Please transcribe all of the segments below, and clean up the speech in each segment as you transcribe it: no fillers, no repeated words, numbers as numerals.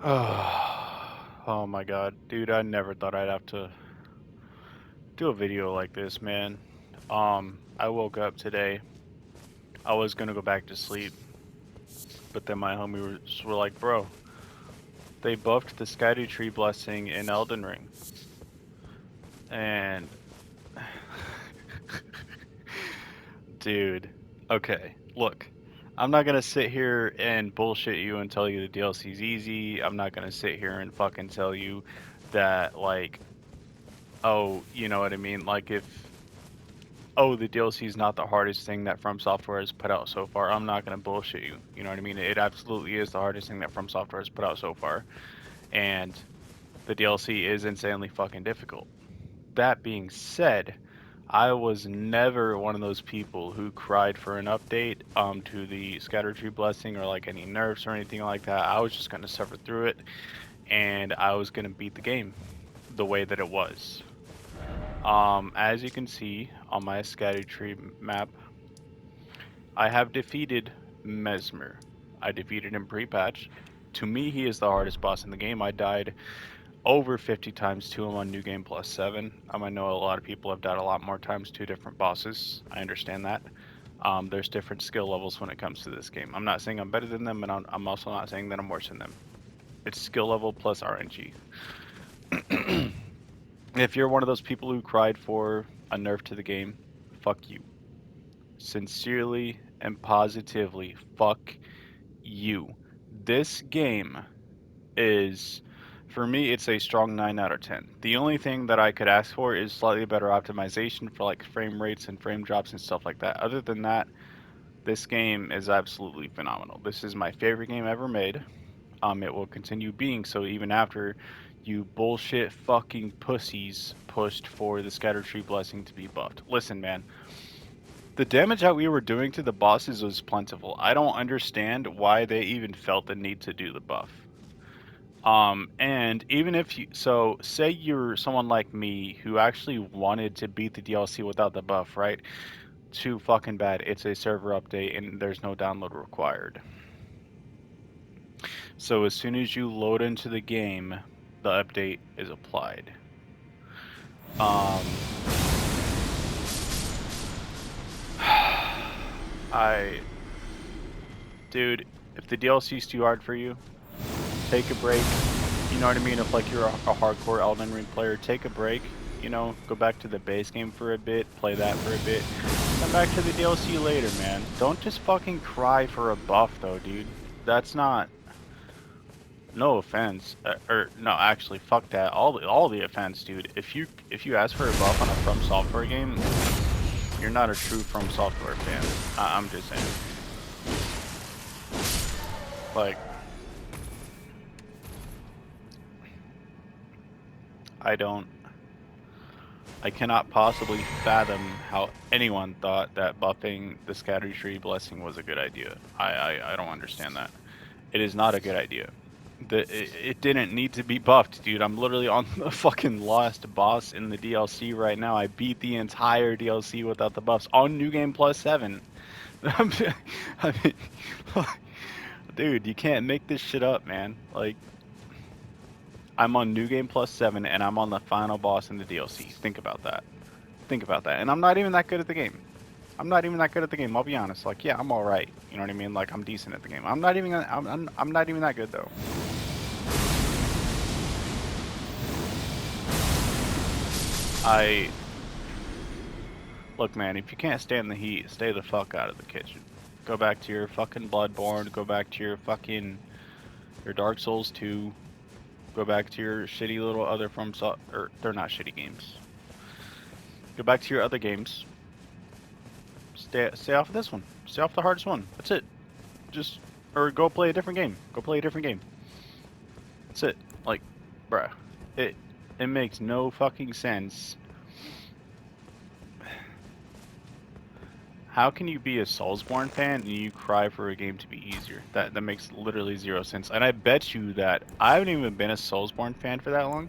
Oh my god, dude, I never thought I'd have to do a video like this, man. I woke up today. I was gonna go back to sleep, but then my homies were like, bro, they buffed the Scadutree blessing in Elden Ring. And dude, okay, look. I'm not gonna sit here and bullshit you and tell you the DLC's easy. I'm not gonna sit here and fucking tell you that, like, oh, you know what I mean? Like, oh, the DLC is not the hardest thing that From Software has put out so far. I'm not gonna bullshit you. You know what I mean? It absolutely is the hardest thing that From Software has put out so far, and the DLC is insanely fucking difficult. That being said, I was never one of those people who cried for an update to the Scadutree blessing or like any nerfs or anything like that. I was just gonna suffer through it, and I was gonna beat the game the way that it was. As you can see on my Scadutree map, I have defeated Mesmer. I defeated him pre-patch. To me, he is the hardest boss in the game. I died over 50 times to him on New Game Plus 7. I know a lot of people have died a lot more times to different bosses. I understand that. There's different skill levels when it comes to this game. I'm not saying I'm better than them, and I'm also not saying that I'm worse than them. It's skill level plus RNG. If you're one of those people who cried for a nerf to the game, fuck you. Sincerely and positively, fuck you. This game is, for me, it's a strong 9 out of 10. The only thing that I could ask for is slightly better optimization for like frame rates and frame drops and stuff like that. Other than that, this game is absolutely phenomenal. This is my favorite game ever made. It will continue being so even after you bullshit fucking pussies pushed for the Scadutree blessing to be buffed. Listen, man, the damage that we were doing to the bosses was plentiful. I don't understand why they even felt the need to do the buff. And even if you, so say you're someone like me who actually wanted to beat the DLC without the buff, right? Too fucking bad. It's a server update and there's no download required. So as soon as you load into the game, the update is applied. Dude, if the DLC is too hard for you, take a break. You know what I mean? If like you're a hardcore Elden Ring player, take a break. You know, go back to the base game for a bit, play that for a bit. Come back to the DLC later, man. Don't just fucking cry for a buff though, dude. That's not. No offense, or no, actually, fuck that. All the offense, dude. If you ask for a buff on a From Software game, you're not a true From Software fan. I'm just saying. Like, I don't. I cannot possibly fathom how anyone thought that buffing the Scadutree blessing was a good idea. I don't understand that. It is not a good idea. It didn't need to be buffed, dude. I'm literally on the fucking last boss in the DLC right now. I beat the entire DLC without the buffs on New Game Plus 7. I mean, dude, you can't make this shit up, man. Like, I'm on New Game Plus 7 and I'm on the final boss in the DLC. Think about that. Think about that. And I'm not even that good at the game. I'm not even that good at the game. I'll be honest. Like, yeah, I'm all right. You know what I mean? Like, I'm decent at the game. I'm not even. I'm not even that good though. I look, man. If you can't stand the heat, stay the fuck out of the kitchen. Go back to your fucking Bloodborne. Go back to your fucking your Dark Souls 2. Go back to your shitty little other or they're not shitty games. Go back to your other games. Stay off of this one. Stay off the hardest one. That's it. Just or go play a different game. Go play a different game. That's it. Like, bruh, it makes no fucking sense. How can you be a Soulsborne fan and you cry for a game to be easier? That makes literally zero sense. And I bet you that I haven't even been a Soulsborne fan for that long.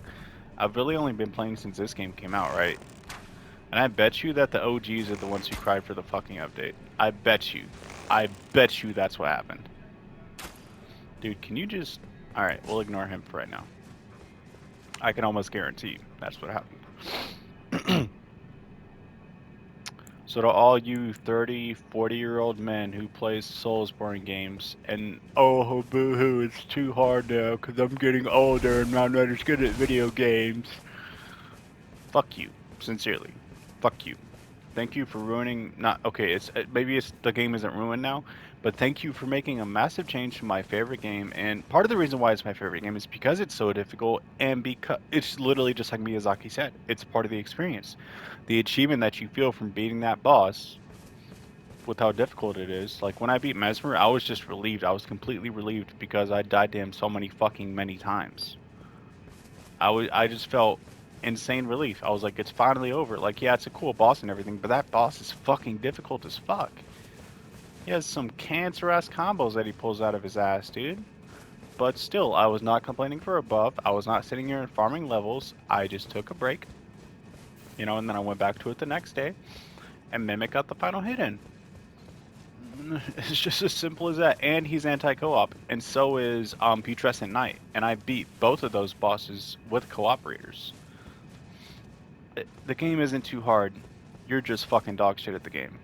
I've really only been playing since this game came out, right? And I bet you that the OGs are the ones who cried for the fucking update. I bet you. I bet you that's what happened. Dude, can you just Alright, we'll ignore him for right now. I can almost guarantee you that's what happened. So to all you 30, 40-year-old men who play Soulsborne games and, oh, boo-hoo, it's too hard now because I'm getting older and I'm not as good at video games. Fuck you. Sincerely. Fuck you. Thank you for ruining, not, okay, it's, maybe it's, the game isn't ruined now, but thank you for making a massive change to my favorite game, and part of the reason why it's my favorite game is because it's so difficult, and because, it's literally just like Miyazaki said, it's part of the experience. The achievement that you feel from beating that boss, with how difficult it is, like when I beat Mesmer, I was just relieved, I was completely relieved because I died to him so many times. I just felt insane relief. I was like, it's finally over. Like, yeah, it's a cool boss and everything, but that boss is fucking difficult as fuck. He has some cancer-ass combos that he pulls out of his ass, dude. But still, I was not complaining for above. I was not sitting here and farming levels. I just took a break, you know, and then I went back to it the next day and Mimic got the final hit in. It's just as simple as that. And he's anti-co-op, and so is Putrescent Knight. And I beat both of those bosses with cooperators. The game isn't too hard. You're just fucking dog shit at the game.